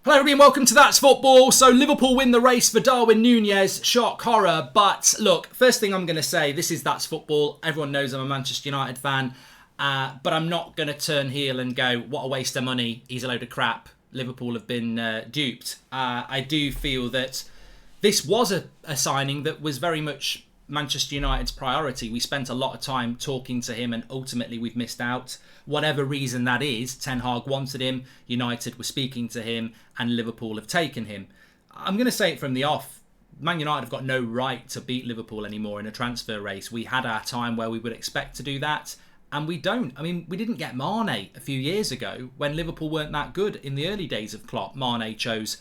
Hello everybody and welcome to That's Football. So Liverpool win the race for Darwin Nunez. Shock, horror. But look, first thing I'm going to say, this is That's Football. Everyone knows I'm a Manchester United fan. But I'm not going to turn heel and go, what a waste of money. He's a load of crap. Liverpool have been duped. I do feel that this was a signing that was very much Manchester United's priority. We spent a lot of time talking to him and ultimately we've missed out. Whatever reason that is, Ten Hag wanted him, United were speaking to him and Liverpool have taken him. I'm going to say it from the off. Man United have got no right to beat Liverpool anymore in a transfer race. We had our time where we would expect to do that and we don't. I mean, we didn't get Mane a few years ago when Liverpool weren't that good in the early days of Klopp. Mane chose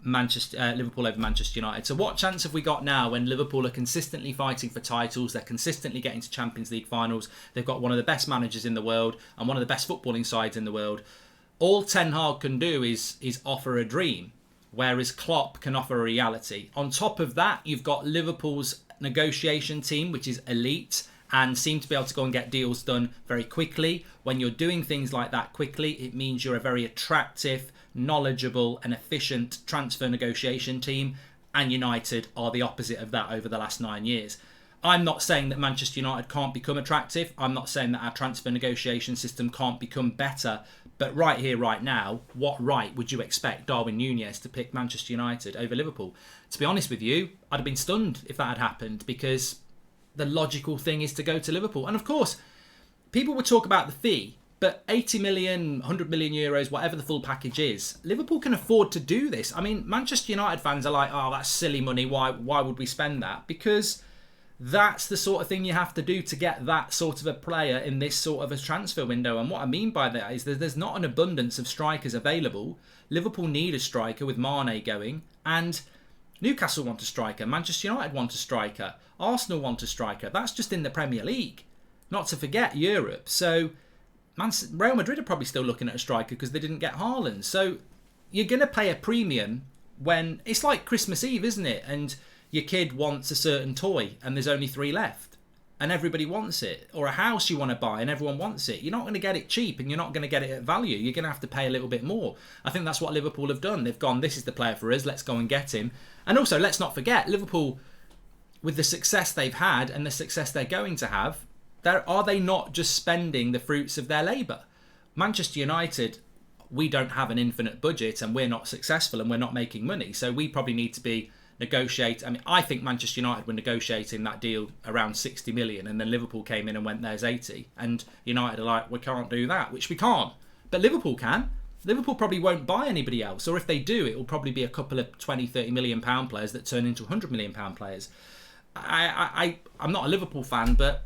Liverpool over Manchester United. So what chance have we got now when Liverpool are consistently fighting for titles, they're consistently getting to Champions League finals, they've got one of the best managers in the world and one of the best footballing sides in the world. All Ten Hag can do is offer a dream, whereas Klopp can offer a reality. On top of that, you've got Liverpool's negotiation team, which is elite and seem to be able to go and get deals done very quickly. When you're doing things like that quickly, it means you're a very attractive, knowledgeable and efficient transfer negotiation team, and United are the opposite of that over the last 9 years. I'm not saying that Manchester United can't become attractive. I'm not saying that our transfer negotiation system can't become better. But right here, right now, what right would you expect Darwin Nunez to pick Manchester United over Liverpool? To be honest with you, I'd have been stunned if that had happened, because the logical thing is to go to Liverpool. And of course, people would talk about the fee, but 80 million, 100 million euros, whatever the full package is, Liverpool can afford to do this. I mean, Manchester United fans are like, oh, that's silly money. Why would we spend that? Because that's the sort of thing you have to do to get that sort of a player in this sort of a transfer window. And what I mean by that is that there's not an abundance of strikers available. Liverpool need a striker with Mane going, and Newcastle want a striker. Manchester United want a striker. Arsenal want a striker. That's just in the Premier League. Not to forget Europe. So Real Madrid are probably still looking at a striker because they didn't get Haaland. So you're going to pay a premium when it's like Christmas Eve, isn't it? And your kid wants a certain toy and there's only 3 left and everybody wants it. Or a house you want to buy and everyone wants it. You're not going to get it cheap and you're not going to get it at value. You're going to have to pay a little bit more. I think that's what Liverpool have done. They've gone, this is the player for us. Let's go and get him. And also, let's not forget, Liverpool, with the success they've had and the success they're going to have, are they not just spending the fruits of their labour? Manchester United, we don't have an infinite budget and we're not successful and we're not making money. So we probably need to be negotiate. I mean, I think Manchester United were negotiating that deal around 60 million and then Liverpool came in and went, there's 80. And United are like, we can't do that, which we can't. But Liverpool can. Liverpool probably won't buy anybody else. Or if they do, it will probably be a couple of 20, 30 million pound players that turn into 100 million pound players. I'm not a Liverpool fan, but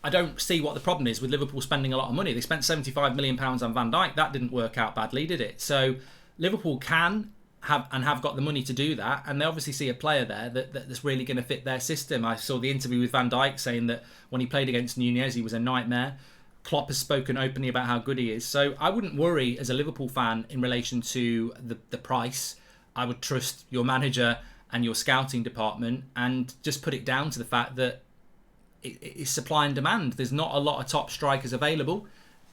I don't see what the problem is with Liverpool spending a lot of money. They spent £75 million on Van Dijk. That didn't work out badly, did it? So Liverpool can have got the money to do that, and they obviously see a player there that's really going to fit their system. I saw the interview with Van Dijk saying that when he played against Nunez, he was a nightmare. Klopp has spoken openly about how good he is. So I wouldn't worry as a Liverpool fan in relation to the price. I would trust your manager and your scouting department and just put it down to the fact that it's supply and demand. There's not a lot of top strikers available.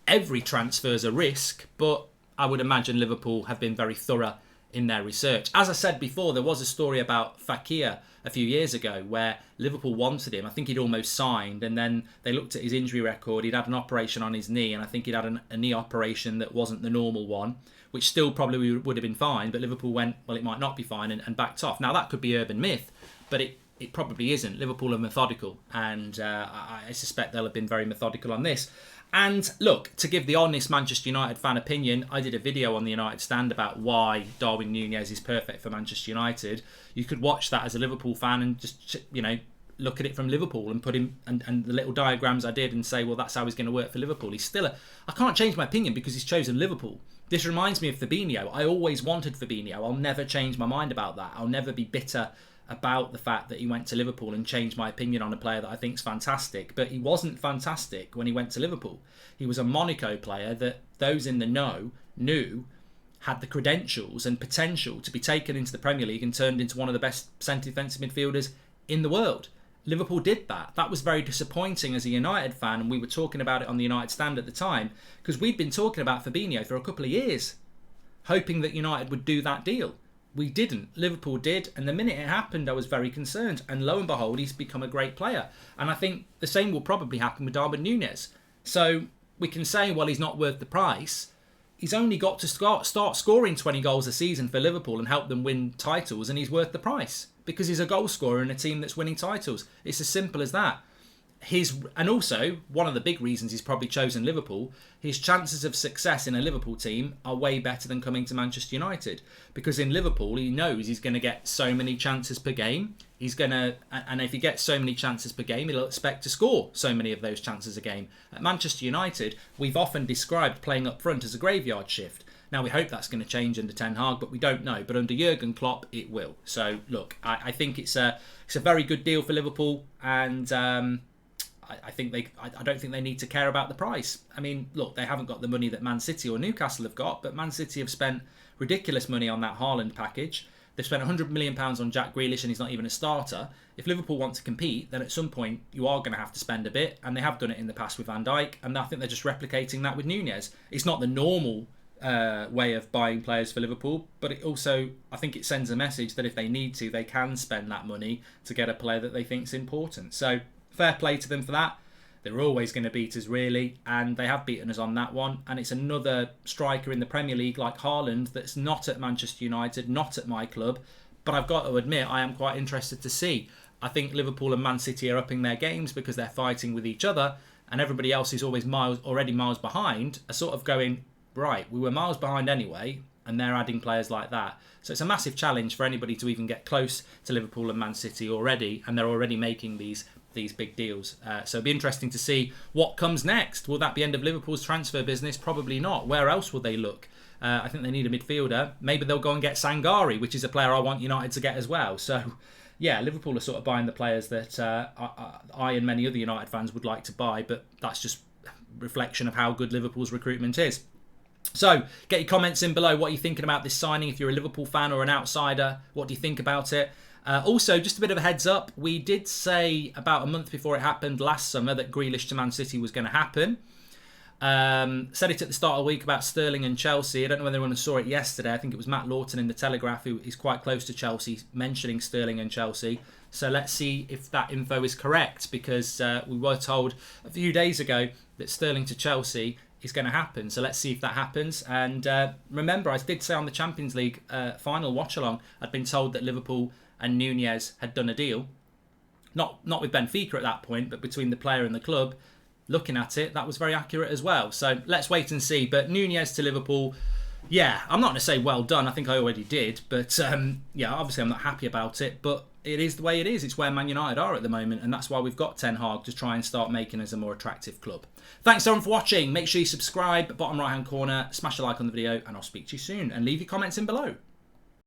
Every transfer's a risk, but I would imagine Liverpool have been very thorough in their research. As I said before, there was a story about Fekir a few years ago where Liverpool wanted him. I think he'd almost signed, and then they looked at his injury record. He'd had an operation on his knee, and I think he'd had a knee operation that wasn't the normal one, which still probably would have been fine, but Liverpool went, well, it might not be fine, and backed off. Now, that could be urban myth, but it probably isn't. Liverpool are methodical, and I suspect they'll have been very methodical on this. And look, to give the honest Manchester United fan opinion, I did a video on the United Stand about why Darwin Nunez is perfect for Manchester United. You could watch that as a Liverpool fan and just, look at it from Liverpool and put him and the little diagrams I did and say, well, that's how he's going to work for Liverpool. He's still I can't change my opinion because he's chosen Liverpool. This reminds me of Fabinho. I always wanted Fabinho. I'll never change my mind about that. I'll never be bitter about the fact that he went to Liverpool and changed my opinion on a player that I think is fantastic. But he wasn't fantastic when he went to Liverpool. He was a Monaco player that those in the know knew had the credentials and potential to be taken into the Premier League and turned into one of the best centre defensive midfielders in the world. Liverpool did that. That was very disappointing as a United fan, and we were talking about it on the United Stand at the time because we'd been talking about Fabinho for a couple of years. hoping that United would do that deal. We didn't. Liverpool did, and the minute it happened, I was very concerned. And lo and behold, he's become a great player. And I think the same will probably happen with Darwin Nunez. So we can say, well, he's not worth the price. He's only got to start scoring 20 goals a season for Liverpool and help them win titles, and he's worth the price because he's a goal scorer in a team that's winning titles. It's as simple as that. And also, one of the big reasons he's probably chosen Liverpool, his chances of success in a Liverpool team are way better than coming to Manchester United. Because in Liverpool, he knows he's going to get so many chances per game. And if he gets so many chances per game, he'll expect to score so many of those chances a game. At Manchester United, we've often described playing up front as a graveyard shift. Now, we hope that's going to change under Ten Hag, but we don't know. But under Jurgen Klopp, it will. So, look, I think it's a very good deal for Liverpool, and I don't think they need to care about the price. I mean, look, they haven't got the money that Man City or Newcastle have got, but Man City have spent ridiculous money on that Haaland package. They've spent £100 million on Jack Grealish, and he's not even a starter. If Liverpool want to compete, then at some point you are going to have to spend a bit, and they have done it in the past with Van Dijk, and I think they're just replicating that with Nunez. It's not the normal way of buying players for Liverpool, but it also, I think it sends a message that if they need to, they can spend that money to get a player that they think is important. So fair play to them for that. They're always going to beat us, really, and they have beaten us on that one. And it's another striker in the Premier League like Haaland that's not at Manchester United, not at my club. But I've got to admit, I am quite interested to see. I think Liverpool and Man City are upping their games because they're fighting with each other, and everybody else is always already miles behind are sort of going, right, we were miles behind anyway, and they're adding players like that. So it's a massive challenge for anybody to even get close to Liverpool and Man City already, and they're already making these big deals. So it'll be interesting to see what comes next. Will that be end of Liverpool's transfer business? Probably not. Where else will they look? I think they need a midfielder. Maybe they'll go and get Sangare, which is a player I want United to get as well. So yeah, Liverpool are sort of buying the players that I and many other United fans would like to buy, but that's just a reflection of how good Liverpool's recruitment is. So get your comments in below. What are you thinking about this signing? If you're a Liverpool fan or an outsider, what do you think about it? Also, just a bit of a heads up, we did say about a month before it happened last summer that Grealish to Man City was going to happen. Said it at the start of the week about Sterling and Chelsea. I don't know whether anyone saw it yesterday. I think it was Matt Lawton in the Telegraph, who is quite close to Chelsea, mentioning Sterling and Chelsea. So let's see if that info is correct, because we were told a few days ago that Sterling to Chelsea is going to happen. So let's see if that happens. And remember, I did say on the Champions League final watch-along, I'd been told that Liverpool and Nunez had done a deal. Not with Benfica at that point, but between the player and the club. Looking at it, that was very accurate as well. So let's wait and see. But Nunez to Liverpool, yeah, I'm not going to say well done. I think I already did. But yeah, obviously I'm not happy about it. But it is the way it is. It's where Man United are at the moment. And that's why we've got Ten Hag to try and start making us a more attractive club. Thanks everyone for watching. Make sure you subscribe, bottom right hand corner, smash a like on the video, and I'll speak to you soon. And leave your comments in below.